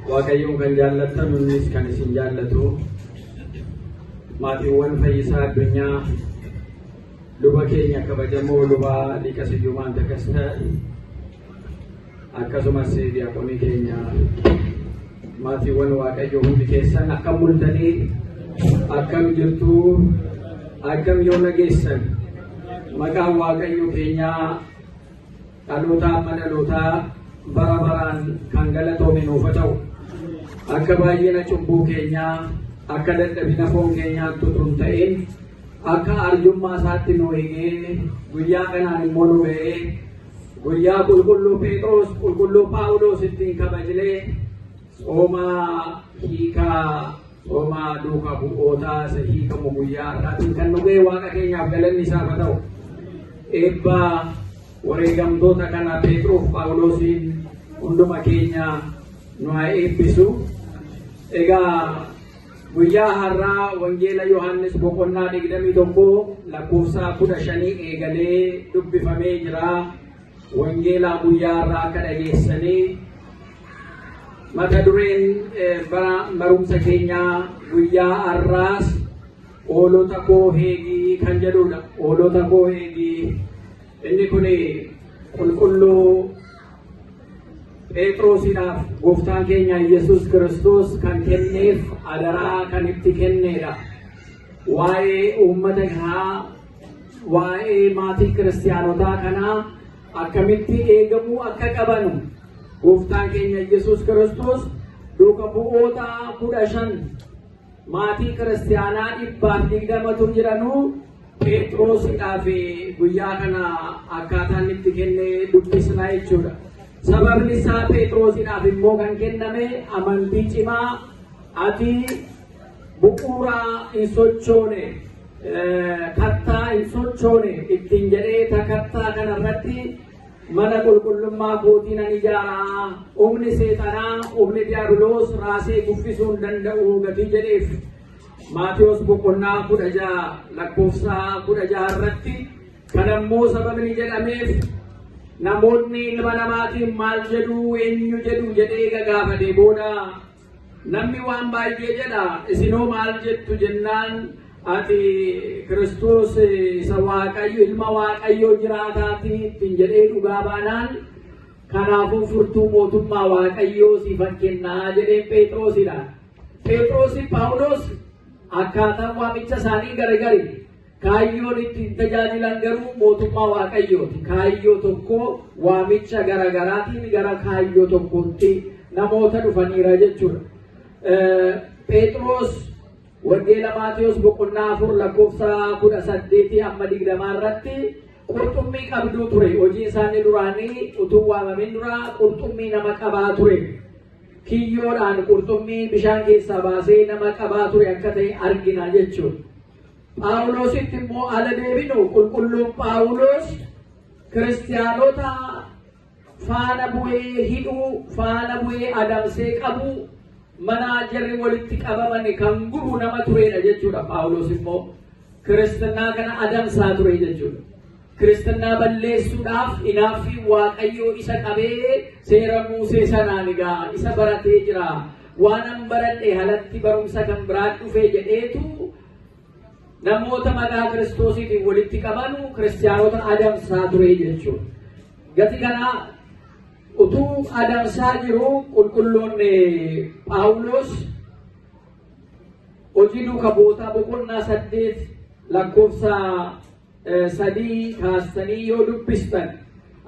waaqayyoon kan jaallatan nunis kan isin jaallatu maatiiwwan fayyisaa addunyaa luba keenya kabajamoo luba liqasiyyumaan takasta akkasumas diyaaqonii keenya maatiiwwan waaqayyoo hundi keessan akkam mul'atanii akkam jirtu akkam yoo nageessan maqaan waaqayyoo keenyaa dhalootaa mana dhalootaa bara baraan kan galatoome nuuf ta'u akka baay'ina cubbuu keenyaa akka dadhabina foon keenyaa tutun ta'een akka arjummaa isaatti nu eegee guyyaa kanaan immoo nu eegee guyyaa qulqulluu Phexros qulqulluu Phaawulos ittiin kabajnee sooma duukaa bu'ootaa isa hiikamu guyyaa irraatiin kan nu ga'e waaqa keenyaaf galanni isaaf haa ta'u eebba wareegamtoota kana Phexros Phaawulosiin hunduma keenya nu haa eebbisu. Egaa guyyaa har'aa wangeela Yohaannis boqonnaa 21 lakkoofsa 15 eegalee dubbifamee jira. Wangeela guyyaa har'aa akka dhageessanii mata dureen barumsa keenyaa guyyaa har'aas oolota koo eegii kan jedhudha. Oolota koo eegii inni kun qulqulluu Phexrosiidhaaf gooftaan keenya Yesuus Kiristoos kan kenneef adaraa kan itti kennedha. Waa'ee uummata kanaa waa'ee maatii kiristaanotaa kanaa akkamitti eegamuu akka qabanu gooftaan keenya Yesuus Kiristoos duuka bu'oota 15 maatii kiristaanaa 120 jiranuu Phexrosiidhaaf guyyaa kana akkaataan itti kennee dubbisnaa jechuudha. Sababni isaa Phexrosiidhaaf immoo kan kenname amantii cimaa ati bu'uuraa hin sochoone kattaa hin sochoone ittiin jedhee takattaa kanarratti mana qulqullummaa kootii nan ijaaraa humni seexanaa humni diiyaabiloos raasee guffisuu hin danda'u gatii jedheef Maatiyos boqonnaa 16 lakkoofsa 16 irratti kan ammoo sababni jedhameef namoonni ilma namaatiin maal jedhu eenyu jedhu jedhee gaafatee booda namni waan baay'ee jedha isinoo maal jettu jennaan ati Kiristoos isa Waaqayyo ilma Waaqayyoo jiraataatii ittiin jedhee dhugaa baanaan kanaafuu furtuu mootummaa Waaqayyoo siifan kennaa jedheen Phexrosidha. Phexrosi Phaawulos akkaataan waamicha isaanii garagari kaayyoon ittiin tajaajilan garuu mootummaa Waaqayyooti. Kaayyoo tokko waamicha garagaraatiin gara kaayyoo tokkotti namoota dhufaniira jechuudha. Phexros wangeela Maatiyos boqonnaa 4 lakkoofsa 18 amma 20 irratti qurxummii qabduu ture. Hojii isaanii duraanii utuu waamamin dura qurxummii nama qabaa ture. Kiyyoodhaan qurxummii bishaan keessaa baasee nama qabaa ture akka ta'e argina jechuudha. Phaawulositti immoo ala deebinu qulqulluun Phaawulos kiristaanota faana bu'ee hidhuu faana bu'ee adamsee qabu mana jarri walitti qabaman kan gubu nama turedha jechuudha. Phaawulos immoo kiristaanaa kana adamsaa ture jechuudha. Kiristaanaa balleessuudhaaf inaaffii Waaqayyoo isa qabee seera Musee sanaan egaa isa baratee jira. Waan an baradhe halatti barumsa kan biraa dhufee jedheetu namoota maqaa Kiristoosiitiin walitti qabanu kiristaanota adamsaa ture jechuudha. Gati kana utuu adamsaa jiru qulqulluun Phaawulos hojii duuka bu'ootaa boqonnaa 8 lakkoofsa 3 kaastanii yoo dubbistan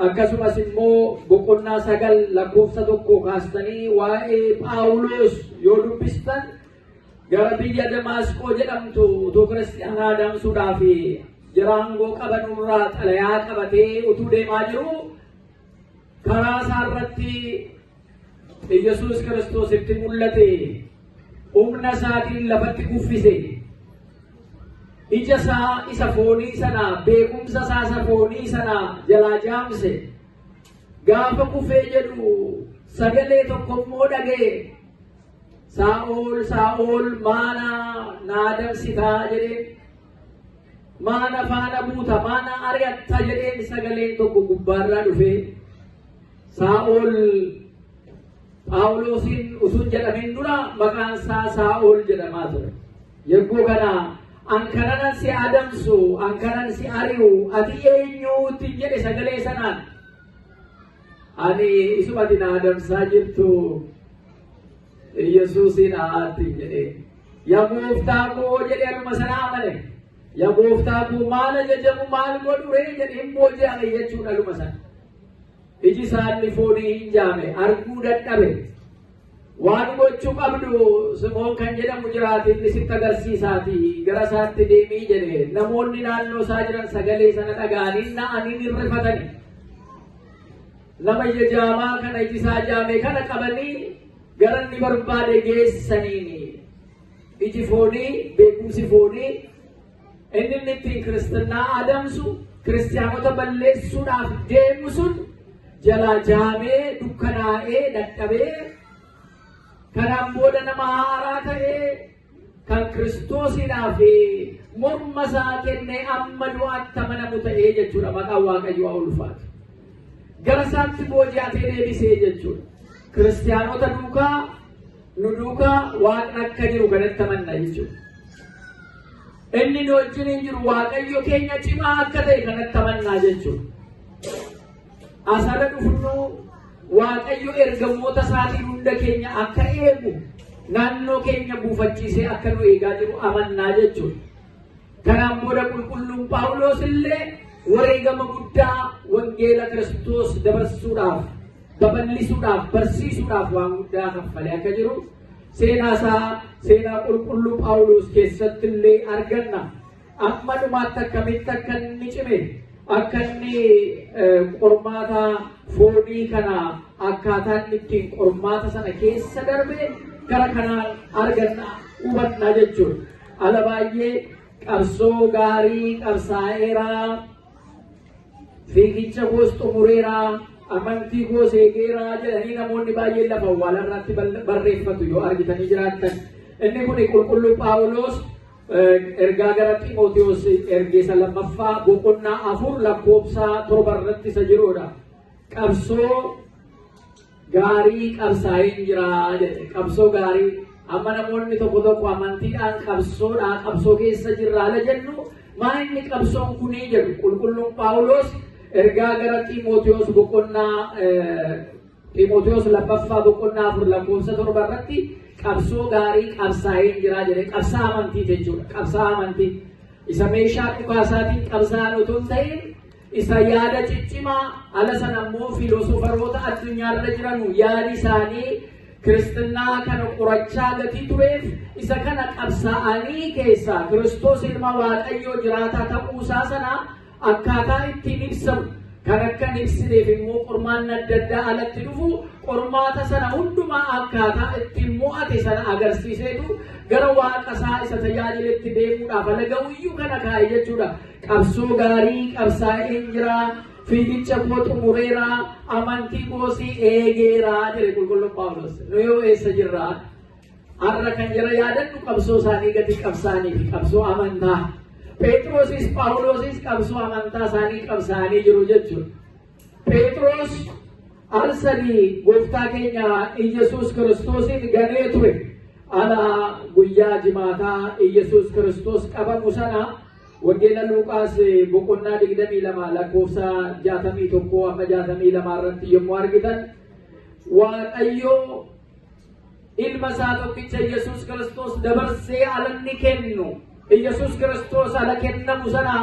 akkasumas immoo boqonnaa 9 lakkoofsa 1 kaastanii waa'ee Phaawulos yoo dubbistan gara biyya Damaasqoo jedhamtu utuu kiristaanaa adamsuudhaaf jiraangoo qabanurraa xalayaa qabatee utuu deemaa jiru karaa isaa irratti Yesuus Kiristoos itti mul'ate humna isaatiin lafatti kuffise. Ija isaa isa foonii sana beekumsa isaa isa foonii sana jalaa jaamse. Gaafa kufee jedhu sagalee tokko immoo dhaga'e. Saa'ol Saa'ol maana na adamsitaa jedhee maana faana buuta maana ari'atta jedheen sagaleen tokko gubbaarraa dhufee Saa'ol Phaawulosin usun jedhamin dura maqaan isaa Saa'ol jedhamaa ture. Yeroo kana ankanan si adamsu, ankanan si ari'u, ati eenyuutti jedhe sagalee sanaan. Ani isumati na adamsaa jirtu Yesuusin aati jedhe. Yaa gooftaa koo jedhe anuma sana amane. Yaa gooftaa koo maal ajajamu maal godhu ree jedhe hin booji'ame jechuudha anuma sana. Iji isaanii foonii hin jaame arguu dadhabe. Waan gochuu qabdu Simoon kan jedhamu jiraate inni sitti agarsiisaati gara isaatti deemii jedhe. Namoonni naannoo isaa jiran sagalee sana dhaga'anii na'anii hirrifatani. Nama ija jaamaa kana iji isaa jaame kana qabanii gara inni barbaade geessaniini. Iji foonii beekumsi foonii inni ittiin kiristinnaa adamsu kiristiyaanota balleessuudhaaf deemu sun jalaa jaamee dukkanaa'ee dadhabee kanaan booda nama haaraa ta'ee kan Kiristoosiidhaaf morma isaa kennee amma du'aatti amanamu ta'ee jechuudha. Maqaan Waaqayyoo haa ulfaatu. Gara isaatti booji'atee deebisee jechuudha. Kiristiyaanota duukaa nu duukaa Waaqni akka jiru kanatti amanna jechuudha. Inni nu wajjin hin jiru Waaqayyo keenya cimaa akka ta'e kanatti amannaa jechuudha. Asirra dhufnu Waaqayyo ergamoota isaatii hunda keenya akka eegu naannoo keenya buufachiisee akka nu eegaa jiru amannaa jechuudha. Kanaan booda qulqulluun Phaawulos illee wareegama guddaa wangeela Kiristoos dabarsuudhaaf, babal'isuudhaaf, barsiisuudhaaf waan guddaa kaffalee akka jiru seenaa isaa seenaa qulqulluu Phaawulos keessatti illee arganna. Amma dhumaatti akkamitti akka inni cime akka inni qormaata foonii kana akkaataan ittiin qormaata sana keessa darbe gara kanaan arganna hubanna jechuudha. Ala baay'ee qabsoo gaarii qabsaa'eeraa, fiigicha koos xumureeraa, amantii koos eegeeraa jedhanii namoonni baay'een lafa awwaalarratti barreeffatu yoo argitanii jiraattan. Inni kun qulqulluu Phaawulos ergaa gara Xiimotewos ergeessa lammaffaa boqonnaa 4 lakkoofsa 7 irratti isa jirudha. Qabsoo gaarii qabsaa'een jira jedhe. Qabsoo gaarii amma namoonni tokko tokko amantiidhaan qabsoo keessa jirra ala jennu maa inni qabsoon kunii jedhu qulqulluun Phaawulos ergaa gara Xiimotewos boqonnaa Xiimotewos lammaffaa boqonnaa 4 lakkoofsa 7 irratti qabsoo gaarii qabsaa'een jira jedhe. Qabsaa amantii jechuudha. Qabsaa amantii isa meeshaa dhukaasaatiin qabsaa'an otoo hin ta'in isa yaada ciccimaa ala sana immoo fiiloosofaroota addunyaarra jiranu yaadi isaanii kiristinnaa kana qorachaa gatii tureef isa kana qabsaa'anii keessaa Kiristoos ilma Waaqayyoo jiraataa ta'uusaa sana akkaataa ittiin ibsamu kan akka ibsineef immoo qormaanni adda addaa alatti dhufu qormaata sana hundumaa akkaataa ittiin mo'ate sana agarsiiseetu gara Waaqa isaa isa tajaajiletti deemuudhaaf alagahuyyuu kana kaa'e jechuudha. Qabsoo gaarii qabsaa'een jira, fiigicha koo xumureeraa, amantii koos eegeeraa jedhe qulqulluun Phaawulos. Nu yoo eessa jirraa? Har'a kan jira yaadannu qabsoo isaanii gadi qabsaa'anii fi qabsoo amantaa. Phexrosis Phaawulosis qabsoo amantaa isaanii qabsaa'anii jiru jechuudha. Phexros al sadii gooftaa keenya Iyesuus Kiristoosin ganee ture. Ala guyyaa jimaataa Iyesuus Kiristoos qabamu sana wangeela Luqaas boqonnaa 22 lakkoofsa 61 amma 62 irratti yommuu argitan Waaqayyo ilma isaa tokkicha Iyesuus Kiristoos dabarsee alanni kennu Iyesuus Kiristoos ala kennamu sana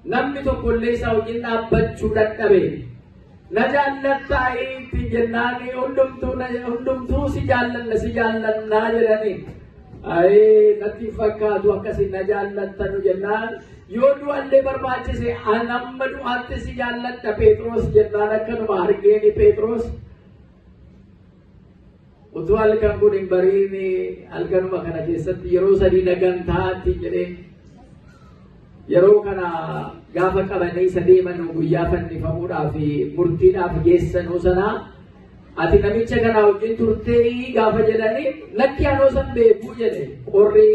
namni tokkollee isaa wajjin dhaabbachuu dadhabe. Na jaallattaa itti jennaani hundumtuu si jaallannaa jedhani. Natti fakkaatu akkasii na jaallattanu jennaan yoo du'allee barbaachise anamma du'aatti si jaallatta Phexros jennaan akkanuma argeeni Phexros utuu halkan kun hin bariini halkanuma kana keessatti yeroo sadii nagantaatti jedhee yeroo kana gaafa qabanii isa deeman guyyaa fannifamuudhaaf murtiidhaaf geessanuu sana ati namicha kana wajjin turtee gaafa jedhanii lakki anoo san beekuu jedhe qorri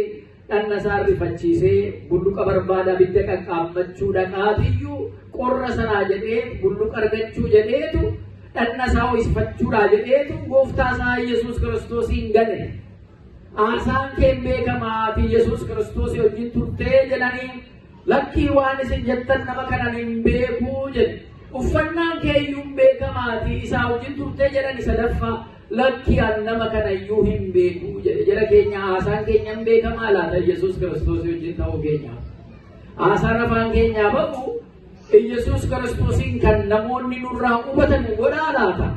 dhanna isaa rifachiisee bulluqa barbaada bidda qaqqaammachuu dhaqaatiyyuu qorra sanaa jedhee bulluqa argachuu jedheetu dhannaa isfachuudha jedheetu gooftaa isaa Yesuus Kiristoosiin gale. Haasaan kee beekamaati Yesuus Kiristoos wajjin turtee jedhanii lakkii waan isin jettan nama kanan hin beekuu jedhe. Uffannaan kee iyyuu beekamaati isaa wajjin turtee jedhani sadaffaa lakkii an nama kana iyyuu hin beekuu jedhe. Jara keenya haasaan keenya hin beekamaa laata Yesuus Kiristoos wajjin ta'uu keenya. Haasaan afaan keenyaa ba'u Yesuus Kiristoosiin kan namoonni nurraa hubatan godhaa laata?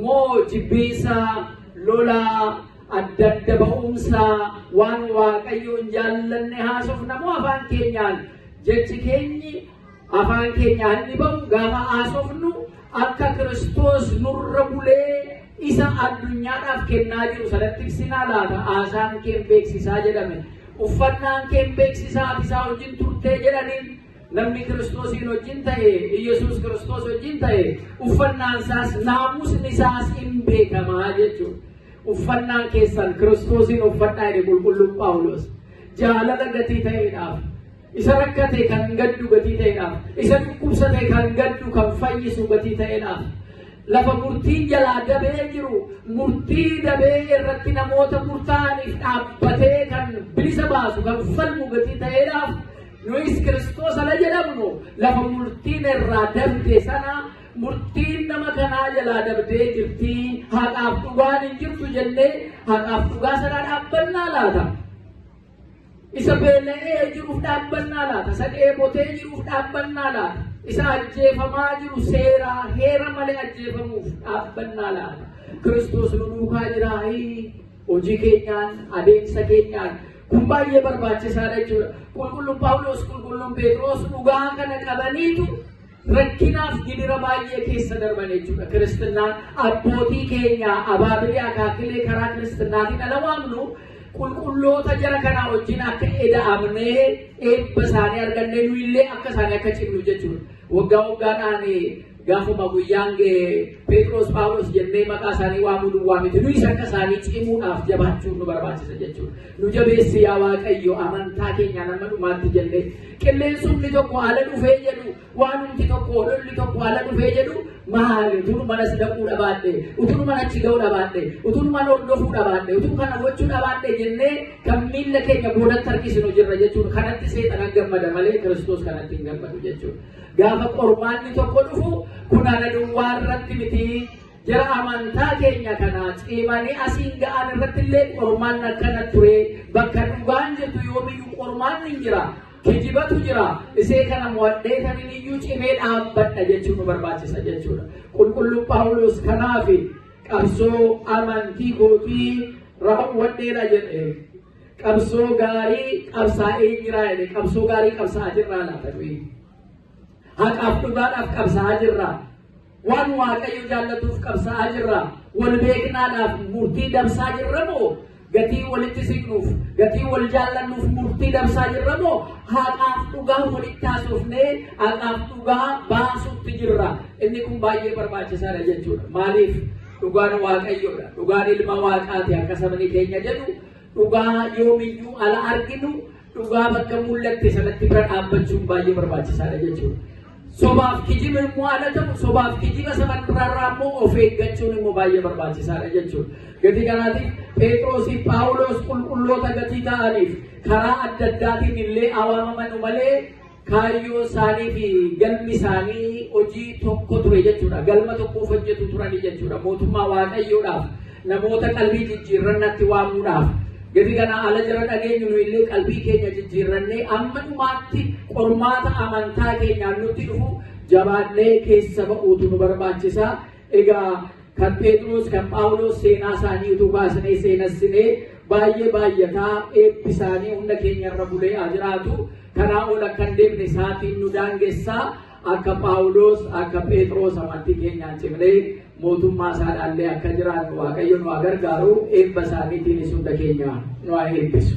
Moo jibbiinsa lolaa adda adda ba'umsaa waan waaqayyoon jaallanne haasofna moo afaan keenyaan jechi keenyi afaan keenyaan ni ba'u gaafa haasofnu akka Kiristoos nurra bulee isa addunyaadhaaf kennaa jiru sanatti ibsinaa laata? Haasaan kee beeksisaa jedhame. Uffannaan kee beeksisaa isaa wajjin turtee jedhaniin namni Kiristoosiin wajjin ta'e Yesuus Kiristoos wajjin ta'e uffannaan isaas naamusni isaas hin beekamaa jechuudha. Uffannaan keessan Kiristoosiin uffadhaa jedhe qulqulluun Phaawulos. Jaalala gatii ta'eedhaaf, isa rakkate kan gaddu gatii ta'eedhaaf, isa dhukkubsate kan gaddu kan fayyisu gatii ta'eedhaaf. Lafa murtiin jalaa dabee jiru, murtii dabee irratti namoota murtaa'aniif dhaabbatee kan bilisa baasu kan falmu gatii ta'eedhaaf. Nuyis Kiristoos ala jedhamnu lafa murtiin irraa dabde sana murtiin nama kanaa jalaa dabdee jirti. Haqaaf dhugaan hin jirtu jennee haqaaf dhugaa sanaa dhaabbannaa laata? Isa beela'ee jiruuf dhaabbannaa laata? Isa dheebotee jiruuf dhaabbannaa laata? Isa ajjeefamaa jiru seeraa heera malee ajjeefamuuf dhaabbannaa laata? Kiristoos nu duukaa jira hojii keenyaan adeemsa keenyaan kun baay'ee barbaachisaadha jechuudha. Qulqulluun Phaawulos qulqulluun Phexros dhugaa kana qabaniitu rakkinaaf gidira baay'ee keessa darban jechuudha. Kiristinnaan abbootii keenya abaabilii akaakilee karaa kiristinnaatiin ala waamnu qulqulloota jara kanaa wajjin akka eda'amnee eebba isaanii argannee nu illee akka isaanii akka cimnu jechuudha. Waggaa waggaadhaan gaafuma guyyaan Phexros Phaawulos jennee maqaa isaanii waamuu duwwaa miti. Nuyis akka isaanii cimuudhaaf jabaachuun nu barbaachisa jechuudha. Nu jabeessi yaa Waaqayyo amantaa keenya nama dhumaatti jennee qilleensumni tokko ala dhufee jedhu waanumti tokko lolli tokko ala dhufee jedhu maali? Utuu manas dhaquu dhabaadhe, utuu mana achi ga'uu dhabaadhe, utuu mana hordofuu dhabaadhe, utuu kana gochuu dhabaadhe jennee kan miilla keenya boodatti harkisinu jirra jechuudha. Kanatti seexana gammada malee Kiristoos kanatti hin gammadu jechuudha. Gaafa qormaanni tokko dhufu kun ana duwwaa irratti miti. Jara amantaa keenya kana cimanii asiin ga'an irratti illee qormaan akkana ture. Bakka dhugaan jirtu yoomiyyuu qormaan hin jira. Kijibatu jira. Isee kana mo'adhee tanin iyyuu cimee dhaabbadha jechuun nu barbaachisa jechuudha. Qulqulluun Phaawulos kanaaf qabsoo amantii kootii raawwadheera jedhe. Qabsoo gaarii qabsaa'ee jira jedhe. Qabsoo gaarii qabsaa'aa jirraa laata nuyi. Haqaaf dhugaadhaaf qabsaa'aa jirra. Waan Waaqayyo jaallatuuf qabsaa'aa jirra. Wal beeknaadhaaf murtii dabsaa jirra moo gatii walitti siqnuuf gatii wal jaallannuuf murtii dabsaa jirra moo haqaaf dhugaa walitti haasofnee haqaaf dhugaa baasuutti jirra. Inni kun baay'ee barbaachisaadha jechuudha. Maaliif? Dhugaan Waaqayyoodha. Dhugaan ilma Waaqaati akka sabni keenya jedhu dhugaa yoomiyyuu ala arginu dhugaa bakka mul'atte sanatti bira dhaabbachuun baay'ee barbaachisaadha jechuudha. Sobaaf kijiba immoo ala ta'u sobaaf kijiba sabantirraa immoo of eeggachuun immoo baay'ee barbaachisaadha jechuudha. Gatii kanaatiif Phexrosii Phaawulos qulqulloota gatii ta'aniif karaa adda addaatiin illee waamaman malee kaayyoo isaanii fi galmi isaanii hojii tokko ture jechuudha. Galma tokkoof hojjetu turani jechuudha. Mootummaa Waaqayyoodhaaf namoota qalbii jijjiirrannatti waamuudhaaf. Gatii kana ala jira dhageenyu nu illee qalbii keenya jijjiirrannee amma dhumaatti qormaata amantaa keenyaan nutti dhufu jabaannee keessa ba'uutu nu barbaachisa. Egaa kan Phexros kan Phaawulos seenaa isaanii utuu baasnee seenessinee baay'ee baay'ataa eebbi isaanii hunda keenyarra bulee haa jiraatu. Kanaa ol akka hin deemne isaatiin nu daangessaa. Akka Phaawulos akka Phexros amantii keenyaan cimnee mootummaa isaadhaallee akka jiraannu Waaqayyo nu haa gargaaru. Eebba isaaniitiinis hunda keenya nu haa eebbisu.